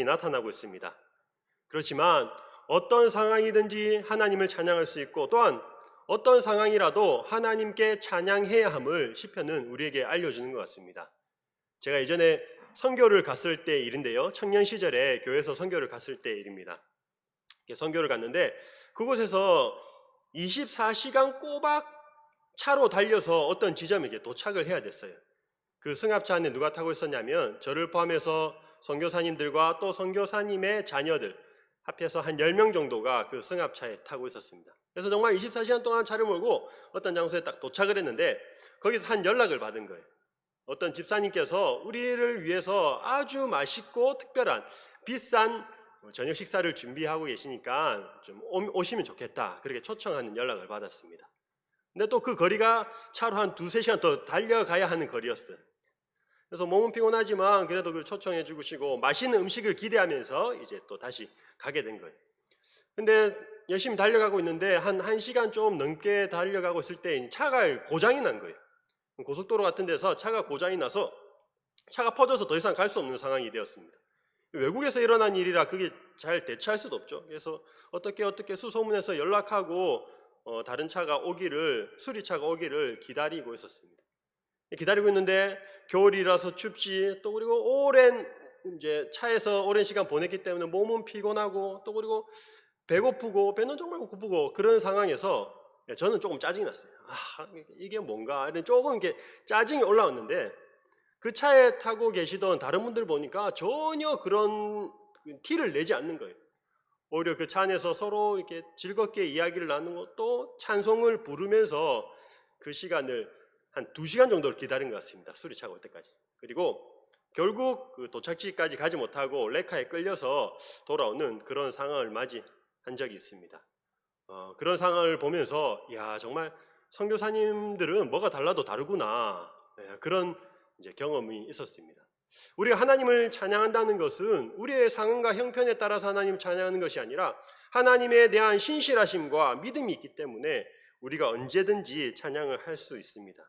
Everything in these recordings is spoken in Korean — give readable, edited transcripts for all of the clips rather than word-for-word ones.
나타나고 있습니다. 그렇지만 어떤 상황이든지 하나님을 찬양할 수 있고, 또한 어떤 상황이라도 하나님께 찬양해야 함을 시편은 우리에게 알려주는 것 같습니다. 제가 예전에 선교를 갔을 때 일인데요, 청년 시절에 교회에서 선교를 갔을 때 일입니다. 선교를 갔는데 그곳에서 24시간 꼬박 차로 달려서 어떤 지점에 도착을 해야 됐어요. 그 승합차 안에 누가 타고 있었냐면 저를 포함해서 선교사님들과 또 선교사님의 자녀들 합해서 한 10명 정도가 그 승합차에 타고 있었습니다. 그래서 정말 24시간 동안 차를 몰고 어떤 장소에 딱 도착을 했는데 거기서 한 연락을 받은 거예요. 어떤 집사님께서 우리를 위해서 아주 맛있고 특별한 비싼 저녁 식사를 준비하고 계시니까 좀 오시면 좋겠다, 그렇게 초청하는 연락을 받았습니다. 근데 또 그 거리가 차로 한 2-3시간 더 달려가야 하는 거리였어요. 그래서 몸은 피곤하지만 그래도 그 초청해 주시고 맛있는 음식을 기대하면서 이제 또 다시 가게 된 거예요. 근데 열심히 달려가고 있는데 한 1시간 좀 넘게 달려가고 있을 때 차가 고장이 난 거예요. 고속도로 같은 데서 차가 고장이 나서 차가 퍼져서 더 이상 갈 수 없는 상황이 되었습니다. 외국에서 일어난 일이라 그게 잘 대처할 수도 없죠. 그래서 어떻게 수소문해서 연락하고 다른 차가 오기를, 수리차가 오기를 기다리고 있었습니다. 기다리고 있는데 겨울이라서 춥지, 또 그리고 이제 차에서 오랜 시간 보냈기 때문에 몸은 피곤하고, 또 그리고 배고프고, 배는 정말 고프고, 그런 상황에서 저는 조금 짜증이 났어요. 이게 뭔가 이런 조금 이렇게 짜증이 올라왔는데, 그 차에 타고 계시던 다른 분들 보니까 전혀 그런 티를 내지 않는 거예요. 오히려 그 차 안에서 서로 이렇게 즐겁게 이야기를 나누고 또 찬송을 부르면서 그 시간을 한 2시간 정도를 기다린 것 같습니다. 수리차가 올 때까지. 그리고 결국 그 도착지까지 가지 못하고 레카에 끌려서 돌아오는 그런 상황을 맞이한 적이 있습니다. 그런 상황을 보면서 정말 선교사님들은 뭐가 달라도 다르구나, 그런 이제 경험이 있었습니다. 우리가 하나님을 찬양한다는 것은 우리의 상황과 형편에 따라서 하나님을 찬양하는 것이 아니라 하나님에 대한 신실하심과 믿음이 있기 때문에 우리가 언제든지 찬양을 할 수 있습니다.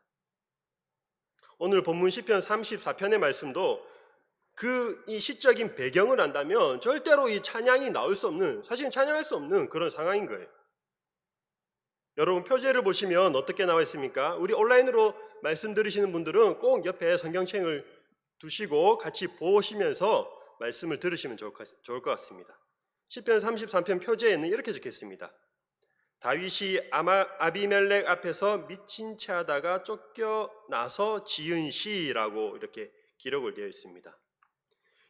오늘 본문 시편 34편의 말씀도 이 시적인 배경을 안다면 절대로 이 찬양이 나올 수 없는, 사실은 찬양할 수 없는 그런 상황인 거예요. 여러분 표제를 보시면 어떻게 나와 있습니까? 우리 온라인으로 말씀 들으시는 분들은 꼭 옆에 성경책을 두시고 같이 보시면서 말씀을 들으시면 좋을 것 같습니다. 시편 33편 표제에는 이렇게 적혔습니다. 다윗이 아비멜렉 앞에서 미친 채 하다가 쫓겨나서 지은 시라고 이렇게 기록을 되어 있습니다.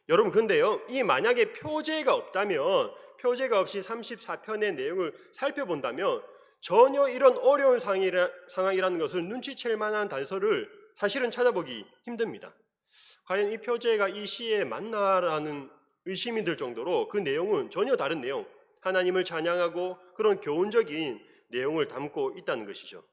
여러분, 그런데요, 이 만약에 표제가 없다면, 표제가 없이 34편의 내용을 살펴본다면 전혀 이런 어려운 상황이라는 것을 눈치챌 만한 단서를 사실은 찾아보기 힘듭니다. 과연 이 표제가 이 시에 맞나라는 의심이 들 정도로 그 내용은 전혀 다른 내용, 하나님을 찬양하고 그런 교훈적인 내용을 담고 있다는 것이죠.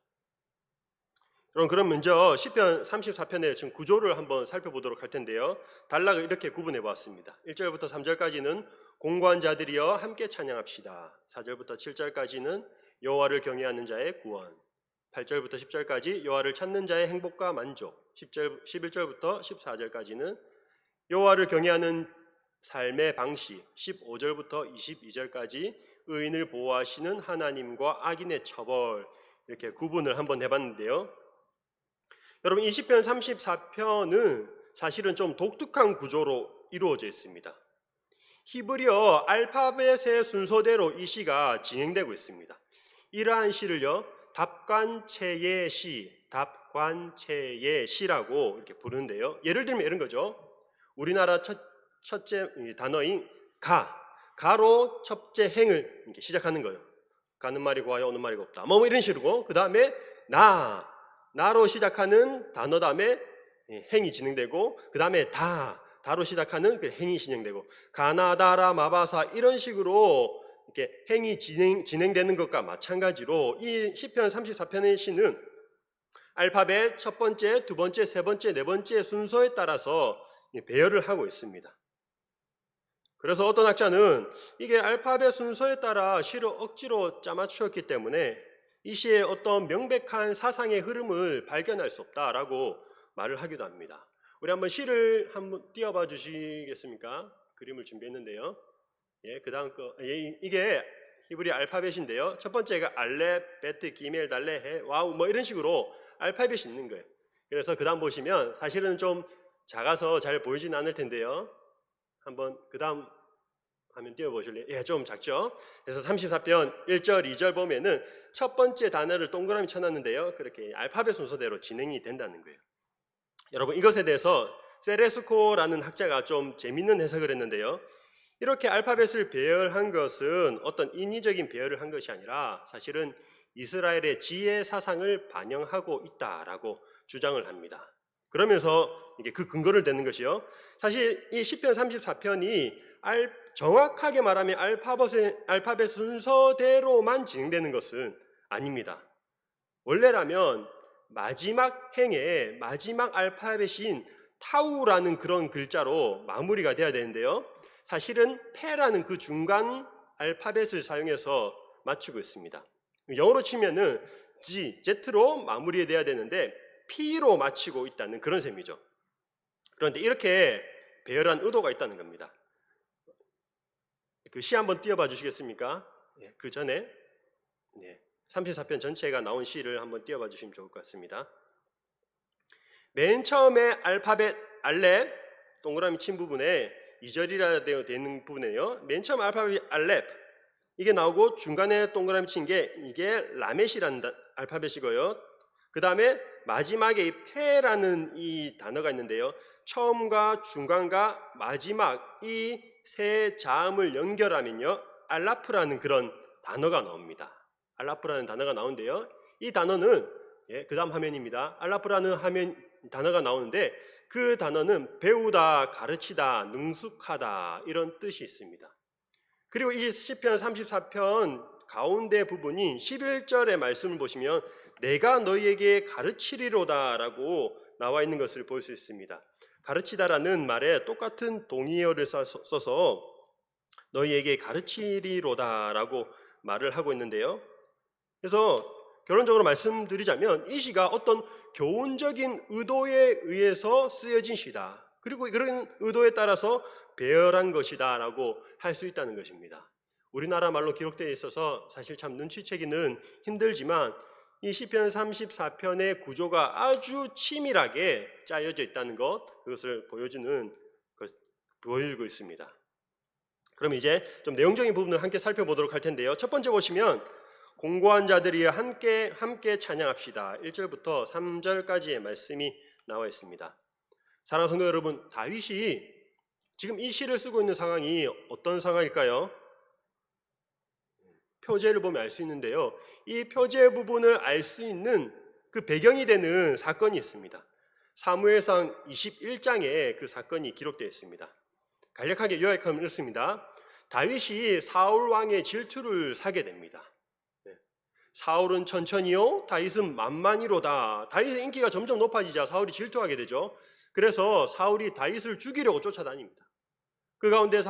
그럼 먼저 시편 34편의 지금 구조를 한번 살펴보도록 할 텐데요. 단락을 이렇게 구분해 보았습니다. 1절부터 3절까지는 공고한 자들이여 함께 찬양합시다. 4절부터 7절까지는 여호와를 경외하는 자의 구원, 8절부터 10절까지 여호와를 찾는 자의 행복과 만족, 11절부터 14절까지는 여호와를 경외하는 삶의 방식, 15절부터 22절까지 의인을 보호하시는 하나님과 악인의 처벌, 이렇게 구분을 한번 해봤는데요. 여러분, 이 시편 34편은 사실은 좀 독특한 구조로 이루어져 있습니다. 히브리어 알파벳의 순서대로 이 시가 진행되고 있습니다. 이러한 시를요, 답관체의 시라고 이렇게 부르는데요. 예를 들면 이런 거죠. 우리나라 첫째 단어인 가로 첫째 행을 이렇게 시작하는 거예요. 가는 말이 고와요, 오는 말이 곱다. 뭐 이런 식으로. 그 다음에 나로 시작하는 단어 다음에 행이 진행되고, 그 다음에 다로 시작하는 그 행이 진행되고, 가나다라 마바사 이런 식으로 이렇게 행이 진행되는 것과 마찬가지로 이 시편 34편의 시는 알파벳 첫 번째, 두 번째, 세 번째, 네 번째 순서에 따라서 배열을 하고 있습니다. 그래서 어떤 학자는 이게 알파벳 순서에 따라 시를 억지로 짜맞추었기 때문에 이 시에 어떤 명백한 사상의 흐름을 발견할 수 없다라고 말을 하기도 합니다. 우리 한번 시를 한번 띄워봐 주시겠습니까? 그림을 준비했는데요. 예, 그 다음 거 이게 히브리 알파벳인데요. 첫 번째가 알렙, 베트, 기멜, 달레, 해, 와우 뭐 이런 식으로 알파벳이 있는 거예요. 그래서 그 다음 보시면 사실은 좀 작아서 잘 보이지는 않을 텐데요. 한번 그 다음 화면 띄워보실래요? 예, 좀 작죠? 그래서 34편 1절, 2절 보면은 첫 번째 단어를 동그라미 쳐놨는데요. 그렇게 알파벳 순서대로 진행이 된다는 거예요. 여러분, 이것에 대해서 세레스코라는 학자가 좀 재밌는 해석을 했는데요. 이렇게 알파벳을 배열한 것은 어떤 인위적인 배열을 한 것이 아니라 사실은 이스라엘의 지혜 사상을 반영하고 있다라고 주장을 합니다. 그러면서 이게 그 근거를 대는 것이요. 사실 이 시편 34편이 정확하게 말하면 알파벳 순서대로만 진행되는 것은 아닙니다. 원래라면 마지막 행에 마지막 알파벳인 타우라는 그런 글자로 마무리가 돼야 되는데요. 사실은 페라는 그 중간 알파벳을 사용해서 맞추고 있습니다. 영어로 치면은 Z로 마무리돼야 되는데 P로 맞추고 있다는 그런 셈이죠. 그런데 이렇게 배열한 의도가 있다는 겁니다. 그 시 한번 띄워봐 주시겠습니까? 예, 그 전에 34편 전체가 나온 시를 한번 띄워봐 주시면 좋을 것 같습니다. 맨 처음에 알파벳 알렙 동그라미 친 부분에 2절이라 되는 부분에요. 맨 처음 알파벳 알렙 이게 나오고 중간에 동그라미 친 게 이게 라멧이라는 알파벳이고요. 그 다음에 마지막에 이 페라는 이 단어가 있는데요. 처음과 중간과 마지막 이 세 자음을 연결하면요. 알라프라는 그런 단어가 나옵니다. 알라프라는 단어가 나오는데요. 이 단어는 그 다음 화면입니다. 알라프라는 단어가 나오는데 그 단어는 배우다, 가르치다, 능숙하다 이런 뜻이 있습니다. 그리고 이 시편 34편 가운데 부분인 11절의 말씀을 보시면 내가 너희에게 가르치리로다 라고 나와 있는 것을 볼 수 있습니다. 가르치다라는 말에 똑같은 동의어를 써서 너희에게 가르치리로다 라고 말을 하고 있는데요. 그래서 결론적으로 말씀드리자면 이 시가 어떤 교훈적인 의도에 의해서 쓰여진 시다. 그리고 그런 의도에 따라서 배열한 것이다 라고 할 수 있다는 것입니다. 우리나라 말로 기록되어 있어서 사실 참 눈치채기는 힘들지만 이 시편 34편의 구조가 아주 치밀하게 짜여져 있다는 것, 그것을 보여주고 있습니다. 그럼 이제 좀 내용적인 부분을 함께 살펴보도록 할 텐데요. 첫 번째 보시면 공고한 자들이 함께 찬양합시다. 1절부터 3절까지의 말씀이 나와 있습니다. 사랑하는 성도 여러분, 다윗이 지금 이 시를 쓰고 있는 상황이 어떤 상황일까요? 표제를 보면 알 수 있는데요. 이 표제 부분을 알 수 있는 그 배경이 되는 사건이 있습니다. 사무엘상 21장에 그 사건이 기록되어 있습니다. 간략하게 요약하면 이렇습니다. 다윗이 사울 왕의 질투를 사게 됩니다. 사울은 천천히요, 다윗은 만만히로다. 다윗의 인기가 점점 높아지자 사울이 질투하게 되죠. 그래서 사울이 다윗을 죽이려고 쫓아다닙니다. 그 가운데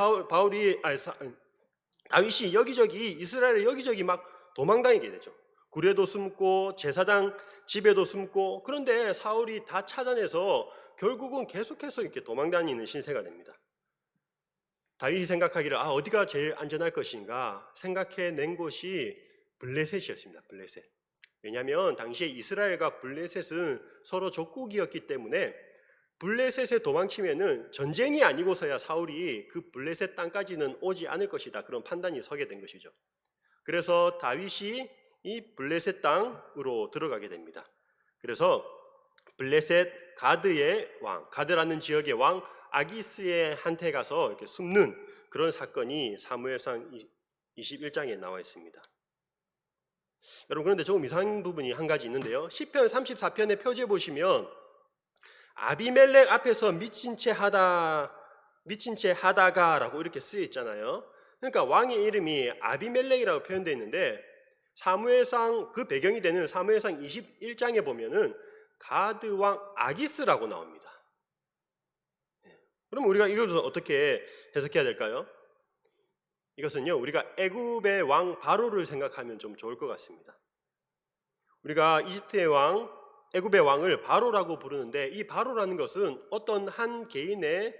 다윗이 여기저기 이스라엘 여기저기 막 도망다니게 되죠. 굴에도 숨고 제사장 집에도 숨고, 그런데 사울이 다 찾아내서 결국은 계속해서 이렇게 도망다니는 신세가 됩니다. 다윗이 생각하기를 어디가 제일 안전할 것인가 생각해낸 곳이 블레셋이었습니다. 블레셋. 왜냐하면 당시에 이스라엘과 블레셋은 서로 적국이었기 때문에 블레셋에 도망치면은 전쟁이 아니고서야 사울이 그 블레셋 땅까지는 오지 않을 것이다. 그런 판단이 서게 된 것이죠. 그래서 다윗이 이 블레셋 땅으로 들어가게 됩니다. 그래서 블레셋 가드의 왕, 가드라는 지역의 왕 아기스의 한테 가서 이렇게 숨는 그런 사건이 사무엘상 21장에 나와 있습니다. 여러분, 그런데 조금 이상한 부분이 한 가지 있는데요. 시편 34편의 표제 보시면 아비멜렉 앞에서 미친 채 하다가라고 이렇게 쓰여 있잖아요. 그러니까 왕의 이름이 아비멜렉이라고 표현되어 있는데 사무엘상 그 배경이 되는 사무엘상 21장에 보면은 가드 왕 아기스라고 나옵니다. 그럼 우리가 이것을 어떻게 해석해야 될까요? 이것은요, 우리가 애굽의 왕 바로를 생각하면 좀 좋을 것 같습니다. 우리가 이집트의 왕, 애굽의 왕을 바로라고 부르는데 이 바로라는 것은 어떤 한 개인의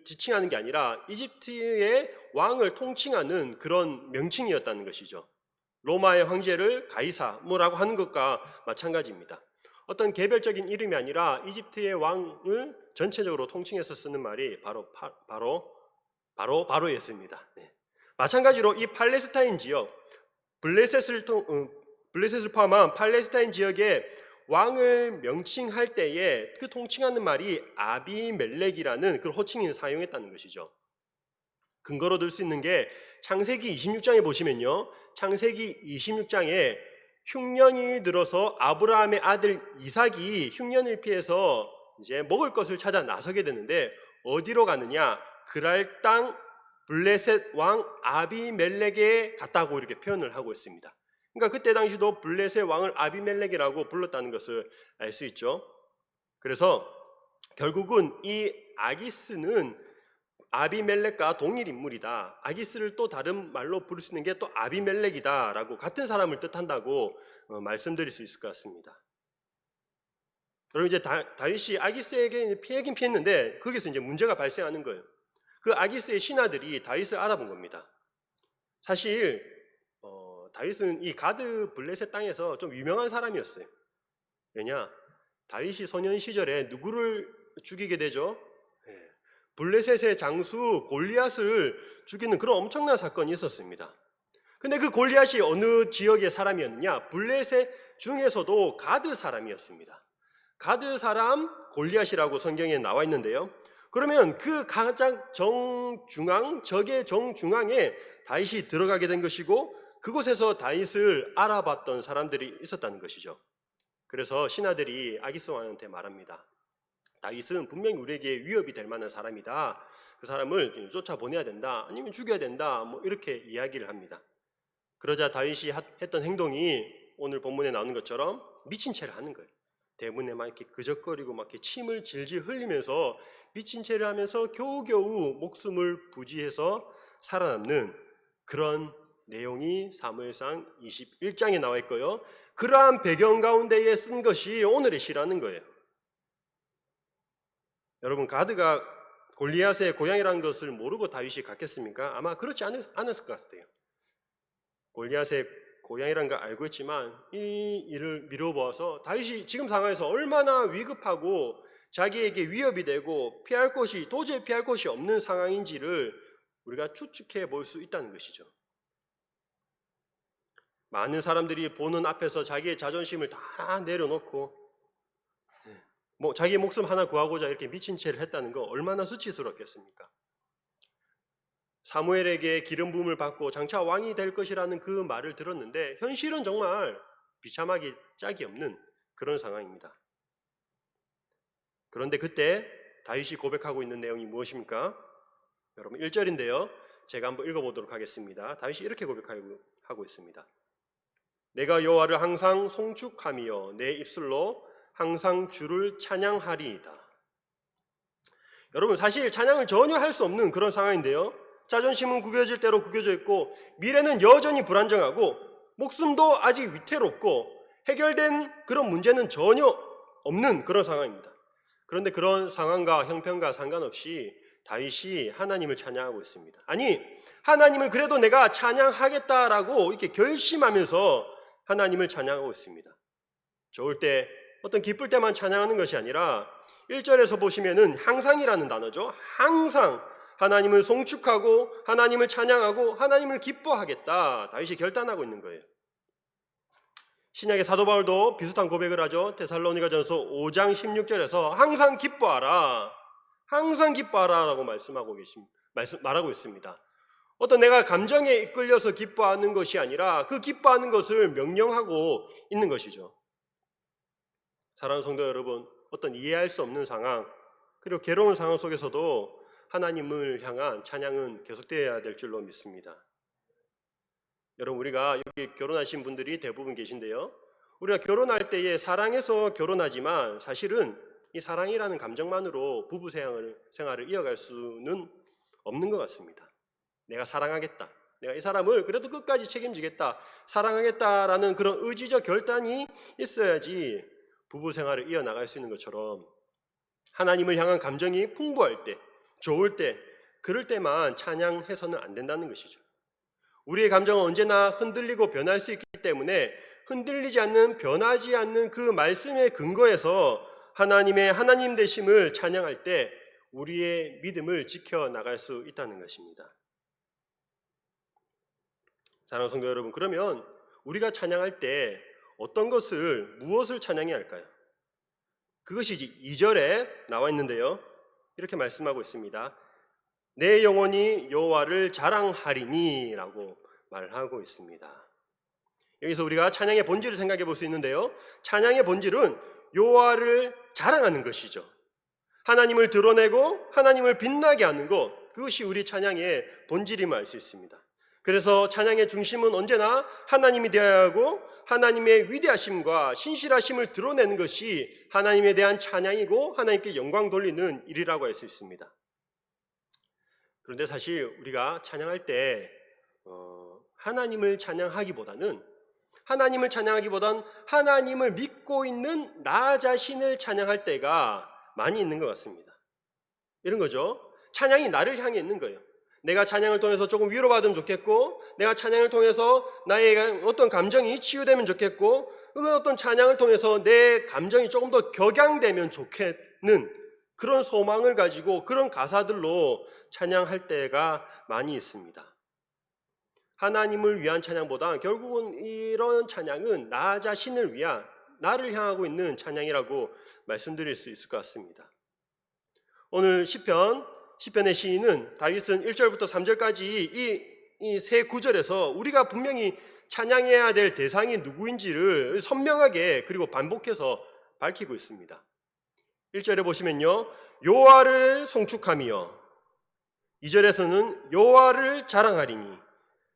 지칭하는 게 아니라 이집트의 왕을 통칭하는 그런 명칭이었다는 것이죠. 로마의 황제를 가이사 뭐라고 하는 것과 마찬가지입니다. 어떤 개별적인 이름이 아니라 이집트의 왕을 전체적으로 통칭해서 쓰는 말이 바로였습니다. 네. 마찬가지로 이 팔레스타인 지역, 블레셋을 포함한 팔레스타인 지역의 왕을 명칭할 때에 그 통칭하는 말이 아비멜렉이라는 그 호칭을 사용했다는 것이죠. 근거로 들 수 있는 게 창세기 26장에 보시면요. 창세기 26장에 흉년이 들어서 아브라함의 아들 이삭이 흉년을 피해서 이제 먹을 것을 찾아 나서게 되는데 어디로 가느냐? 그랄 땅 블레셋 왕 아비멜렉에 갔다고 이렇게 표현을 하고 있습니다. 그러니까 그때 당시도 블레셋 왕을 아비멜렉이라고 불렀다는 것을 알 수 있죠. 그래서 결국은 이 아기스는 아비멜렉과 동일 인물이다. 아기스를 또 다른 말로 부를 수 있는 게 또 아비멜렉이다라고 같은 사람을 뜻한다고 말씀드릴 수 있을 것 같습니다. 여러분 이제 다윗이 아기스에게 피하긴 피했는데 거기서 이제 문제가 발생하는 거예요. 그 아기스의 신하들이 다윗을 알아본 겁니다. 사실 다윗은 이 가드 블레셋 땅에서 좀 유명한 사람이었어요. 왜냐? 다윗이 소년 시절에 누구를 죽이게 되죠? 블레셋의 장수 골리앗을 죽이는 그런 엄청난 사건이 있었습니다. 근데 그 골리앗이 어느 지역의 사람이었느냐? 블레셋 중에서도 가드 사람이었습니다. 가드 사람 골리앗이라고 성경에 나와 있는데요. 그러면 그 가장 적의 정중앙에 다윗이 들어가게 된 것이고 그곳에서 다윗을 알아봤던 사람들이 있었다는 것이죠. 그래서 신하들이 아기스 왕한테 말합니다. 다윗은 분명히 우리에게 위협이 될 만한 사람이다. 그 사람을 쫓아보내야 된다. 아니면 죽여야 된다. 뭐 이렇게 이야기를 합니다. 그러자 다윗이 했던 행동이 오늘 본문에 나오는 것처럼 미친 채를 하는 거예요. 대문에 막 이렇게 그적거리고 막 이렇게 침을 질질 흘리면서 미친 채를 하면서 겨우겨우 목숨을 부지해서 살아남는 그런 내용이 사무엘상 21장에 나와 있고요. 그러한 배경 가운데에 쓴 것이 오늘의 시라는 거예요. 여러분 가드가 골리앗의 고향이라는 것을 모르고 다윗이 갔겠습니까? 아마 그렇지 않았을 것 같아요. 골리앗의 고향이라는 걸 알고 있지만 이 일을 미뤄보아서 다윗이 지금 상황에서 얼마나 위급하고 자기에게 위협이 되고 도저히 피할 곳이 없는 상황인지를 우리가 추측해 볼 수 있다는 것이죠. 많은 사람들이 보는 앞에서 자기의 자존심을 다 내려놓고 자기 목숨 하나 구하고자 이렇게 미친 채를 했다는 거 얼마나 수치스럽겠습니까? 사무엘에게 기름 부음을 받고 장차 왕이 될 것이라는 그 말을 들었는데 현실은 정말 비참하기 짝이 없는 그런 상황입니다. 그런데 그때 다윗이 고백하고 있는 내용이 무엇입니까? 여러분 1절인데요. 제가 한번 읽어보도록 하겠습니다. 다윗이 이렇게 고백하고 있습니다. 내가 여호와를 항상 송축하며 내 입술로 항상 주를 찬양하리이다. 여러분 사실 찬양을 전혀 할 수 없는 그런 상황인데요. 자존심은 구겨질 대로 구겨져 있고 미래는 여전히 불안정하고 목숨도 아직 위태롭고 해결된 그런 문제는 전혀 없는 그런 상황입니다. 그런데 그런 상황과 형편과 상관없이 다윗이 하나님을 찬양하고 있습니다. 아니 하나님을 그래도 내가 찬양하겠다라고 이렇게 결심하면서 하나님을 찬양하고 있습니다. 좋을 때 어떤 기쁠 때만 찬양하는 것이 아니라 1절에서 보시면은 항상이라는 단어죠. 항상 하나님을 송축하고 하나님을 찬양하고 하나님을 기뻐하겠다. 다윗이 결단하고 있는 거예요. 신약의 사도 바울도 비슷한 고백을 하죠. 데살로니가전서 5장 16절에서 항상 기뻐하라. 항상 기뻐하라라고 말하고 있습니다. 어떤 내가 감정에 이끌려서 기뻐하는 것이 아니라 그 기뻐하는 것을 명령하고 있는 것이죠. 사랑하는 성도 여러분, 어떤 이해할 수 없는 상황 그리고 괴로운 상황 속에서도 하나님을 향한 찬양은 계속되어야 될 줄로 믿습니다. 여러분 우리가 여기 결혼하신 분들이 대부분 계신데요. 우리가 결혼할 때에 사랑해서 결혼하지만 사실은 이 사랑이라는 감정만으로 부부 생활을 이어갈 수는 없는 것 같습니다. 내가 사랑하겠다. 내가 이 사람을 그래도 끝까지 책임지겠다. 사랑하겠다라는 그런 의지적 결단이 있어야지 부부 생활을 이어나갈 수 있는 것처럼 하나님을 향한 감정이 풍부할 때 좋을 때, 그럴 때만 찬양해서는 안 된다는 것이죠. 우리의 감정은 언제나 흔들리고 변할 수 있기 때문에 흔들리지 않는, 변하지 않는 그 말씀의 근거에서 하나님의 하나님 되심을 찬양할 때 우리의 믿음을 지켜나갈 수 있다는 것입니다. 사랑하는 성도 여러분, 그러면 우리가 찬양할 때 어떤 것을, 무엇을 찬양해야 할까요? 그것이 2절에 나와 있는데요. 이렇게 말씀하고 있습니다. 내 영혼이 여호와를 자랑하리니 라고 말하고 있습니다. 여기서 우리가 찬양의 본질을 생각해 볼 수 있는데요. 찬양의 본질은 여호와를 자랑하는 것이죠. 하나님을 드러내고 하나님을 빛나게 하는 것, 그것이 우리 찬양의 본질임을 알 수 있습니다. 그래서 찬양의 중심은 언제나 하나님이 되어야 하고 하나님의 위대하심과 신실하심을 드러내는 것이 하나님에 대한 찬양이고 하나님께 영광 돌리는 일이라고 할 수 있습니다. 그런데 사실 우리가 찬양할 때 하나님을 찬양하기보다는 하나님을 믿고 있는 나 자신을 찬양할 때가 많이 있는 것 같습니다. 이런 거죠. 찬양이 나를 향해 있는 거예요. 내가 찬양을 통해서 조금 위로받으면 좋겠고, 내가 찬양을 통해서 나의 어떤 감정이 치유되면 좋겠고, 어떤 찬양을 통해서 내 감정이 조금 더 격양되면 좋겠는 그런 소망을 가지고 그런 가사들로 찬양할 때가 많이 있습니다. 하나님을 위한 찬양보다 결국은 이런 찬양은 나 자신을 위한, 나를 향하고 있는 찬양이라고 말씀드릴 수 있을 것 같습니다. 오늘 시편의 시인은 다윗은 1절부터 3절까지 이 세 구절에서 우리가 분명히 찬양해야 될 대상이 누구인지를 선명하게 그리고 반복해서 밝히고 있습니다. 1절에 보시면요, 여호와를 송축하며, 2절에서는 여호와를 자랑하리니,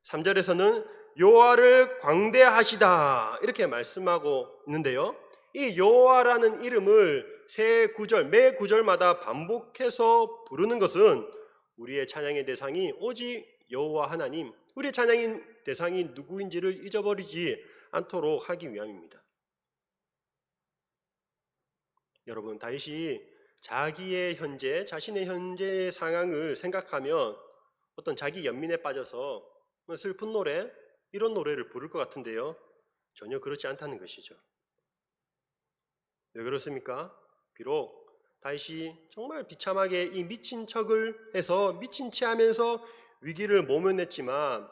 3절에서는 여호와를 광대하시다 이렇게 말씀하고 있는데요. 이 여호와라는 이름을 세 구절, 매 구절마다 반복해서 부르는 것은 우리의 찬양의 대상이 오직 여호와 하나님, 우리의 찬양의 대상이 누구인지를 잊어버리지 않도록 하기 위함입니다. 여러분, 다윗이 자신의 현재 상황을 생각하면 어떤 자기 연민에 빠져서 슬픈 노래, 이런 노래를 부를 것 같은데요. 전혀 그렇지 않다는 것이죠. 왜 그렇습니까? 비록 다윗이 정말 비참하게 이 미친 척을 해서 미친 채 하면서 위기를 모면냈지만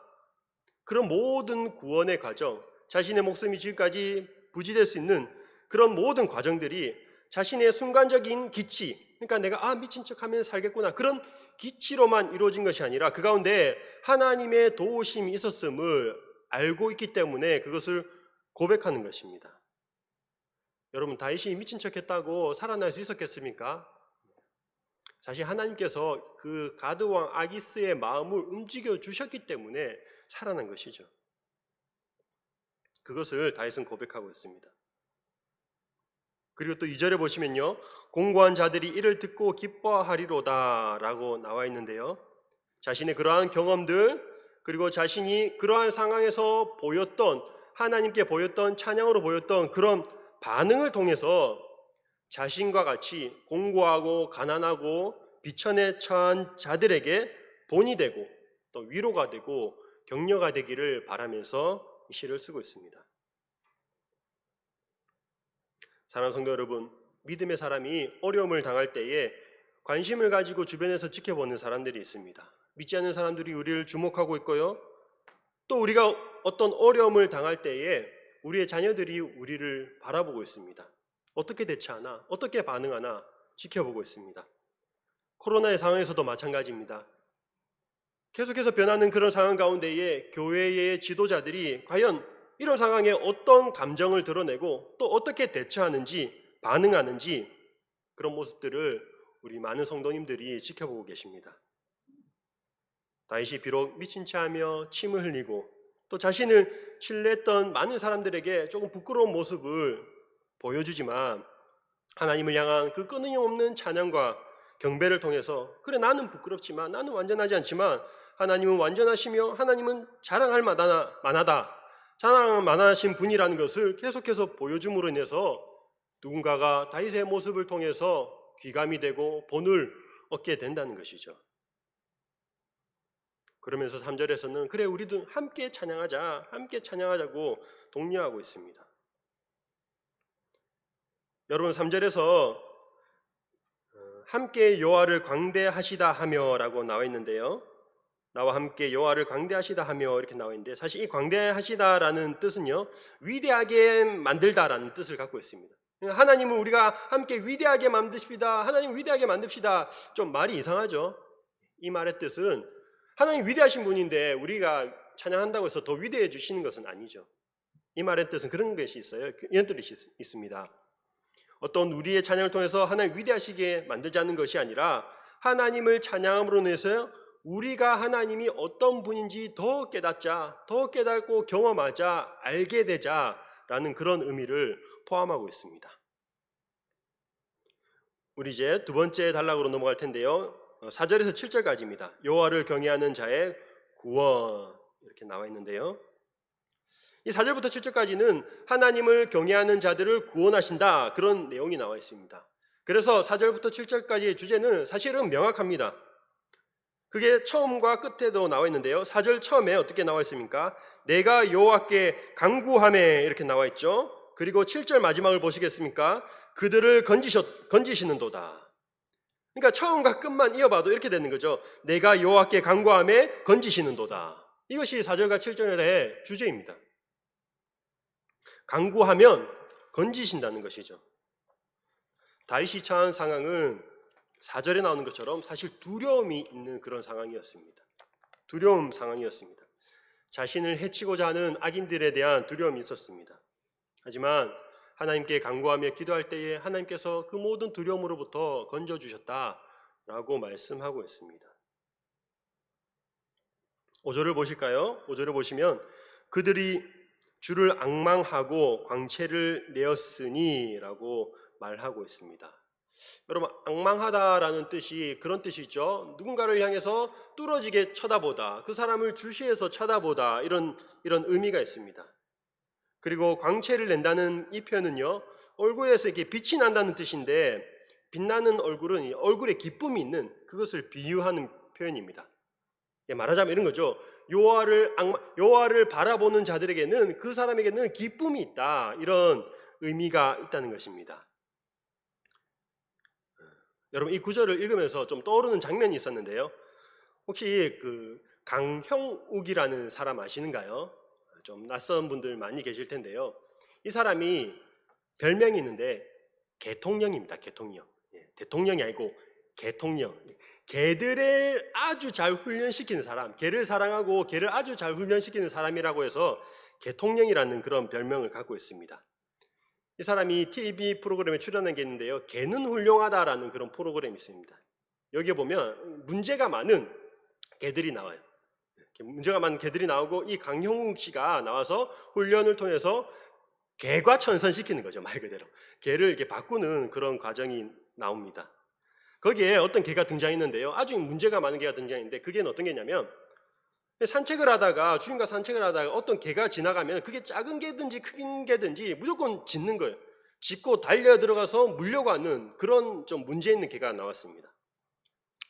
그런 모든 구원의 과정, 자신의 목숨이 지금까지 부지될 수 있는 그런 모든 과정들이 자신의 순간적인 기치, 그러니까 내가 미친 척하면서 살겠구나, 그런 기치로만 이루어진 것이 아니라 그 가운데 하나님의 도우심이 있었음을 알고 있기 때문에 그것을 고백하는 것입니다. 여러분, 다윗이 미친 척했다고 살아날 수 있었겠습니까? 사실 하나님께서 그 가드왕 아기스의 마음을 움직여 주셨기 때문에 살아난 것이죠. 그것을 다윗은 고백하고 있습니다. 그리고 또 2절에 보시면요, 공고한 자들이 이를 듣고 기뻐하리로다 라고 나와 있는데요, 자신의 그러한 경험들, 그리고 자신이 그러한 상황에서 보였던, 하나님께 보였던, 찬양으로 보였던 그런 반응을 통해서 자신과 같이 공고하고 가난하고 비천에 처한 자들에게 본이 되고 또 위로가 되고 격려가 되기를 바라면서 이 시를 쓰고 있습니다. 사랑하는 성도 여러분, 믿음의 사람이 어려움을 당할 때에 관심을 가지고 주변에서 지켜보는 사람들이 있습니다. 믿지 않는 사람들이 우리를 주목하고 있고요, 또 우리가 어떤 어려움을 당할 때에 우리의 자녀들이 우리를 바라보고 있습니다. 어떻게 대처하나, 어떻게 반응하나 지켜보고 있습니다. 코로나의 상황에서도 마찬가지입니다. 계속해서 변하는 그런 상황 가운데에 교회의 지도자들이 과연 이런 상황에 어떤 감정을 드러내고 또 어떻게 대처하는지, 반응하는지, 그런 모습들을 우리 많은 성도님들이 지켜보고 계십니다. 다윗이 비록 미친 체하며 침을 흘리고 또 자신을 신뢰했던 많은 사람들에게 조금 부끄러운 모습을 보여주지만 하나님을 향한 그 끊임없는 찬양과 경배를 통해서, 그래 나는 부끄럽지만, 나는 완전하지 않지만 하나님은 완전하시며 하나님은 자랑할 만하다, 자랑할 만하신 분이라는 것을 계속해서 보여줌으로 인해서 누군가가 다윗의 모습을 통해서 귀감이 되고 본을 얻게 된다는 것이죠. 그러면서 3절에서는 그래 우리도 함께 찬양하자고 독려하고 있습니다. 여러분 3절에서 함께 여호와를 광대하시다 하며라고 나와 있는데요. 나와 함께 여호와를 광대하시다 하며 이렇게 나와 있는데 사실 이 광대하시다라는 뜻은요. 위대하게 만들다라는 뜻을 갖고 있습니다. 하나님을 우리가 함께 위대하게 만드십시다. 하나님 위대하게 만듭시다. 좀 말이 이상하죠. 이 말의 뜻은 하나님 위대하신 분인데 우리가 찬양한다고 해서 더 위대해 주시는 것은 아니죠. 이 말의 뜻은 그런 것이 있어요. 이런 뜻이 있습니다. 어떤 우리의 찬양을 통해서 하나님 위대하시게 만들자는 것이 아니라 하나님을 찬양함으로 인해서 우리가 하나님이 어떤 분인지 더 깨닫고 경험하자, 알게 되자라는 그런 의미를 포함하고 있습니다. 우리 이제 두 번째 단락으로 넘어갈 텐데요. 4절에서 7절까지입니다. 여호와를 경외하는 자의 구원 이렇게 나와 있는데요. 이 4절부터 7절까지는 하나님을 경외하는 자들을 구원하신다 그런 내용이 나와 있습니다. 그래서 4절부터 7절까지의 주제는 사실은 명확합니다. 그게 처음과 끝에도 나와 있는데요. 4절 처음에 어떻게 나와 있습니까? 내가 여호와께 간구하매 이렇게 나와 있죠. 그리고 7절 마지막을 보시겠습니까? 그들을 건지시는도다. 그러니까 처음과 끝만 이어봐도 이렇게 되는 거죠. 내가 여호와께 간구하매 건지시는도다. 이것이 4절과 7절의 주제입니다. 간구하면 건지신다는 것이죠. 다윗이 처한 상황은 4절에 나오는 것처럼 사실 두려움이 있는 그런 상황이었습니다. 두려움 상황이었습니다. 자신을 해치고자 하는 악인들에 대한 두려움이 있었습니다. 하지만 하나님께 간구하며 기도할 때에 하나님께서 그 모든 두려움으로부터 건져주셨다라고 말씀하고 있습니다. 5절을 보실까요? 5절을 보시면 그들이 주를 앙망하고 광채를 내었으니 라고 말하고 있습니다. 여러분 앙망하다라는 뜻이 그런 뜻이죠. 누군가를 향해서 뚫어지게 쳐다보다, 그 사람을 주시해서 쳐다보다 이런 의미가 있습니다. 그리고 광채를 낸다는 이 표현은요, 얼굴에서 이렇게 빛이 난다는 뜻인데 빛나는 얼굴은 얼굴에 기쁨이 있는 그것을 비유하는 표현입니다. 말하자면 이런 거죠. 여호와를 바라보는 자들에게는 그 사람에게는 기쁨이 있다 이런 의미가 있다는 것입니다. 여러분 이 구절을 읽으면서 좀 떠오르는 장면이 있었는데요. 혹시 그 강형욱이라는 사람 아시는가요? 좀 낯선 분들 많이 계실 텐데요. 이 사람이 별명이 있는데 개통령입니다. 개통령. 대통령이 아니고 개통령. 개들을 아주 잘 훈련시키는 사람, 개를 사랑하고 개를 아주 잘 훈련시키는 사람이라고 해서 개통령이라는 그런 별명을 갖고 있습니다. 이 사람이 TV 프로그램에 출연한 게 있는데요. 개는 훌륭하다라는 그런 프로그램이 있습니다. 여기에 보면 문제가 많은 개들이 나와요. 문제가 많은 개들이 나오고 이 강형욱 씨가 나와서 훈련을 통해서 개과천선시키는 거죠. 말 그대로. 개를 이렇게 바꾸는 그런 과정이 나옵니다. 거기에 어떤 개가 등장했는데요. 아주 문제가 많은 개가 등장했는데 그게 어떤 개냐면 주인과 산책을 하다가 어떤 개가 지나가면 그게 작은 개든지 큰 개든지 무조건 짖는 거예요. 짖고 달려 들어가서 물려고 하는 그런 좀 문제 있는 개가 나왔습니다.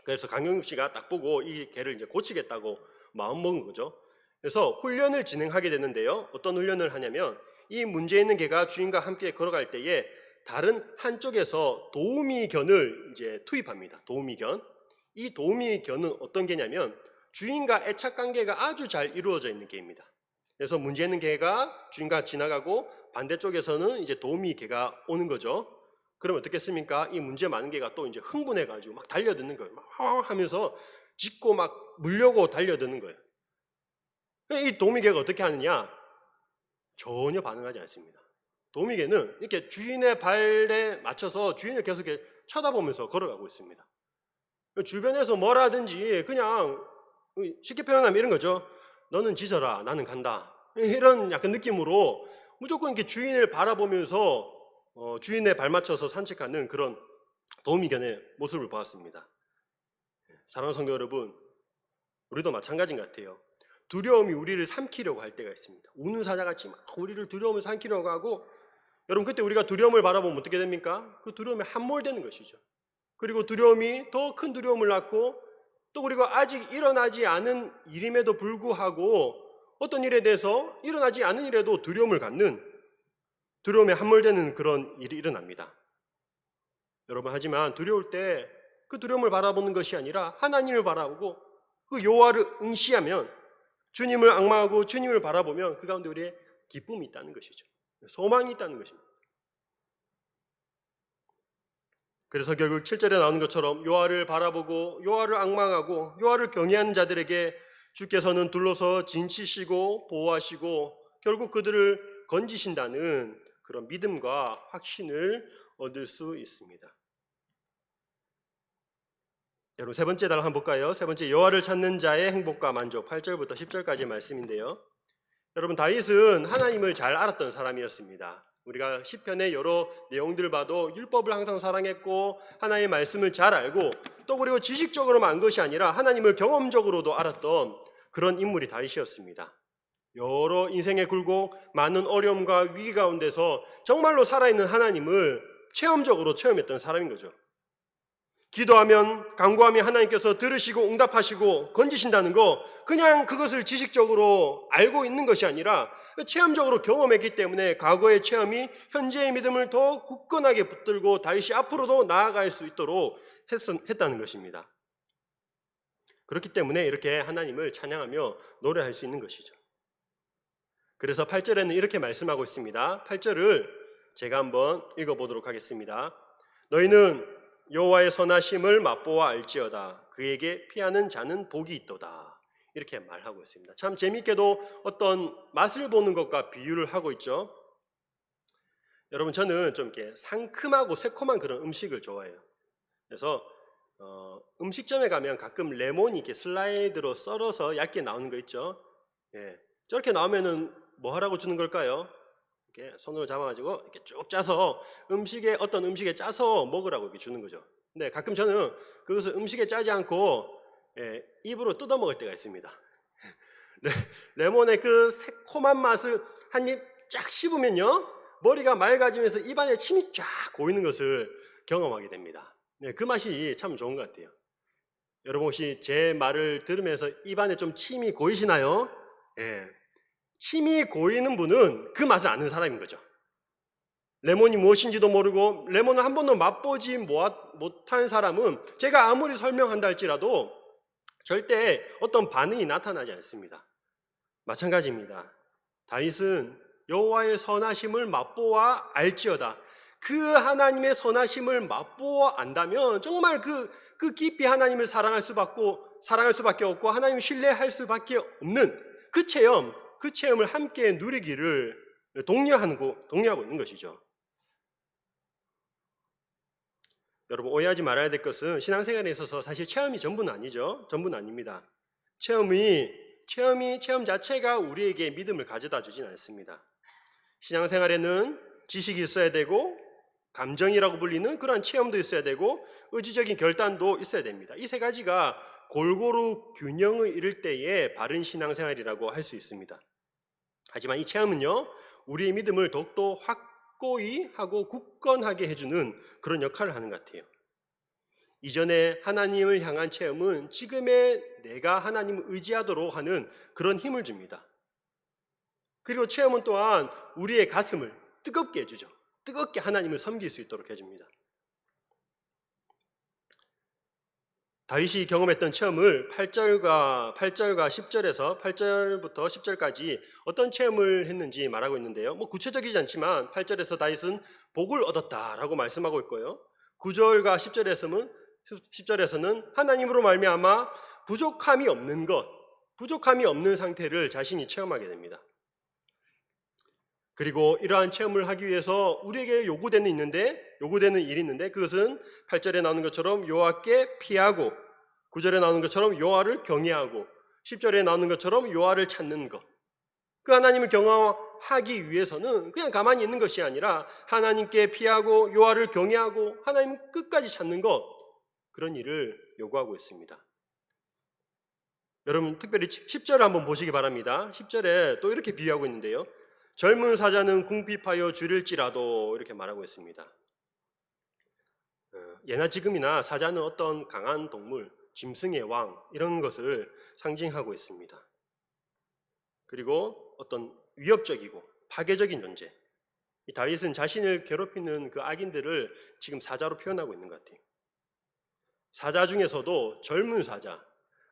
그래서 강영욱 씨가 딱 보고 이 개를 이제 고치겠다고 마음먹은 거죠. 그래서 훈련을 진행하게 되는데요. 어떤 훈련을 하냐면 이 문제 있는 개가 주인과 함께 걸어갈 때에 다른 한쪽에서 도우미견을 이제 투입합니다. 도우미견. 이 도우미견은 어떤 개냐면 주인과 애착 관계가 아주 잘 이루어져 있는 개입니다. 그래서 문제 있는 개가 주인과 지나가고 반대쪽에서는 이제 도우미 개가 오는 거죠. 그럼 어떻겠습니까? 이 문제 많은 개가 또 이제 흥분해가지고 막 달려드는 거예요. 막 하면서 짖고 막 물려고 달려드는 거예요. 이 도우미 개가 어떻게 하느냐? 전혀 반응하지 않습니다. 도우미 개는 이렇게 주인의 발에 맞춰서 주인을 계속 쳐다보면서 걸어가고 있습니다. 주변에서 뭐라든지 그냥 쉽게 표현하면 이런 거죠. 너는 짖어라, 나는 간다. 이런 약간 느낌으로 무조건 이렇게 주인을 바라보면서 주인의 발 맞춰서 산책하는 그런 도우미견의 모습을 보았습니다. 사랑하는 성도 여러분, 우리도 마찬가지인 것 같아요. 두려움이 우리를 삼키려고 할 때가 있습니다. 우는 사자같이 막 우리를 두려움을 삼키려고 하고, 여러분 그때 우리가 두려움을 바라보면 어떻게 됩니까? 그 두려움에 함몰되는 것이죠. 그리고 두려움이 더 큰 두려움을 낳고, 또 그리고 아직 일어나지 않은 일임에도 불구하고 어떤 일에 대해서 일어나지 않은 일에도 두려움을 갖는, 두려움에 함몰되는 그런 일이 일어납니다. 여러분, 하지만 두려울 때 그 두려움을 바라보는 것이 아니라 하나님을 바라보고 그 여호와를 응시하면, 주님을 앙망하고 주님을 바라보면 그 가운데 우리의 기쁨이 있다는 것이죠. 소망이 있다는 것입니다. 그래서 결국 7절에 나오는 것처럼 여호와를 바라보고 여호와를 앙망하고 여호와를 경외하는 자들에게 주께서는 둘러서 진치시고 보호하시고 결국 그들을 건지신다는 그런 믿음과 확신을 얻을 수 있습니다. 여러분, 세 번째 단락 한번 볼까요? 세 번째, 여호와를 찾는 자의 행복과 만족, 8절부터 10절까지의 말씀인데요. 여러분, 다윗은 하나님을 잘 알았던 사람이었습니다. 우리가 시편의 여러 내용들을 봐도 율법을 항상 사랑했고 하나님의 말씀을 잘 알고, 또 그리고 지식적으로만 안 것이 아니라 하나님을 경험적으로도 알았던 그런 인물이 다윗이었습니다. 여러 인생의 굴곡, 많은 어려움과 위기 가운데서 정말로 살아있는 하나님을 체험적으로 체험했던 사람인 거죠. 기도하면, 간구하면 하나님께서 들으시고 응답하시고 건지신다는 거, 그냥 그것을 지식적으로 알고 있는 것이 아니라 체험적으로 경험했기 때문에 과거의 체험이 현재의 믿음을 더 굳건하게 붙들고 다윗이 앞으로도 나아갈 수 있도록 했다는 것입니다. 그렇기 때문에 이렇게 하나님을 찬양하며 노래할 수 있는 것이죠. 그래서 8절에는 이렇게 말씀하고 있습니다. 8절을 제가 한번 읽어보도록 하겠습니다. 너희는 여호와의 선하심을 맛보아 알지어다. 그에게 피하는 자는 복이 있도다. 이렇게 말하고 있습니다. 참 재미있게도 어떤 맛을 보는 것과 비유를 하고 있죠. 여러분, 저는 좀 이렇게 상큼하고 새콤한 그런 음식을 좋아해요. 그래서 음식점에 가면 가끔 레몬이 이렇게 슬라이드로 썰어서 얇게 나오는 거 있죠. 예, 저렇게 나오면은 뭐 하라고 주는 걸까요? 이렇게 손으로 잡아가지고 이렇게 쭉 짜서 어떤 음식에 짜서 먹으라고 이렇게 주는 거죠. 근데 가끔 저는 그것을 음식에 짜지 않고 입으로 뜯어 먹을 때가 있습니다. 레몬의 그 새콤한 맛을 한 입 쫙 씹으면요, 머리가 맑아지면서 입안에 침이 쫙 고이는 것을 경험하게 됩니다. 그 맛이 참 좋은 것 같아요. 여러분, 혹시 제 말을 들으면서 입안에 좀 침이 고이시나요? 침이 고이는 분은 그 맛을 아는 사람인 거죠. 레몬이 무엇인지도 모르고 레몬을 한 번도 맛보지 못한 사람은 제가 아무리 설명한다 할지라도 절대 어떤 반응이 나타나지 않습니다. 마찬가지입니다. 다윗은 여호와의 선하심을 맛보아 알지어다. 그 하나님의 선하심을 맛보아 안다면 정말 그 깊이 하나님을 사랑할 수밖에 없고 하나님을 신뢰할 수밖에 없는 그 체험을 함께 누리기를 독려하고 있는 것이죠. 여러분, 오해하지 말아야 될 것은 신앙생활에 있어서 사실 체험이 전부는 아니죠. 전부는 아닙니다. 체험 자체가 우리에게 믿음을 가져다 주진 않습니다. 신앙생활에는 지식이 있어야 되고 감정이라고 불리는 그러한 체험도 있어야 되고 의지적인 결단도 있어야 됩니다. 이 세 가지가 골고루 균형을 이룰 때에 바른 신앙생활이라고 할 수 있습니다. 하지만 이 체험은요, 우리의 믿음을 더욱더 확고히 하고 굳건하게 해주는 그런 역할을 하는 것 같아요. 이전에 하나님을 향한 체험은 지금의 내가 하나님을 의지하도록 하는 그런 힘을 줍니다. 그리고 체험은 또한 우리의 가슴을 뜨겁게 해주죠. 뜨겁게 하나님을 섬길 수 있도록 해줍니다. 다윗이 경험했던 체험을 8절과 10절에서 8절부터 10절까지 어떤 체험을 했는지 말하고 있는데요. 구체적이지 않지만 8절에서 다윗은 복을 얻었다라고 말씀하고 있고요. 9절과 10절에서는 하나님으로 말미암아 부족함이 없는 상태를 자신이 체험하게 됩니다. 그리고 이러한 체험을 하기 위해서 우리에게 요구되는 일이 있는데 그것은 8절에 나오는 것처럼 여호와께 피하고 9절에 나오는 것처럼 여호와를 경외하고 10절에 나오는 것처럼 여호와를 찾는 것. 그 하나님을 경험하기 위해서는 그냥 가만히 있는 것이 아니라 하나님께 피하고 여호와를 경외하고 하나님 끝까지 찾는 것, 그런 일을 요구하고 있습니다. 여러분, 특별히 10절을 한번 보시기 바랍니다. 10절에 또 이렇게 비유하고 있는데요. 젊은 사자는 궁핍하여 줄일지라도 이렇게 말하고 있습니다. 예나 지금이나 사자는 어떤 강한 동물, 짐승의 왕 이런 것을 상징하고 있습니다. 그리고 어떤 위협적이고 파괴적인 존재. 이 다윗은 자신을 괴롭히는 그 악인들을 지금 사자로 표현하고 있는 것 같아요. 사자 중에서도 젊은 사자,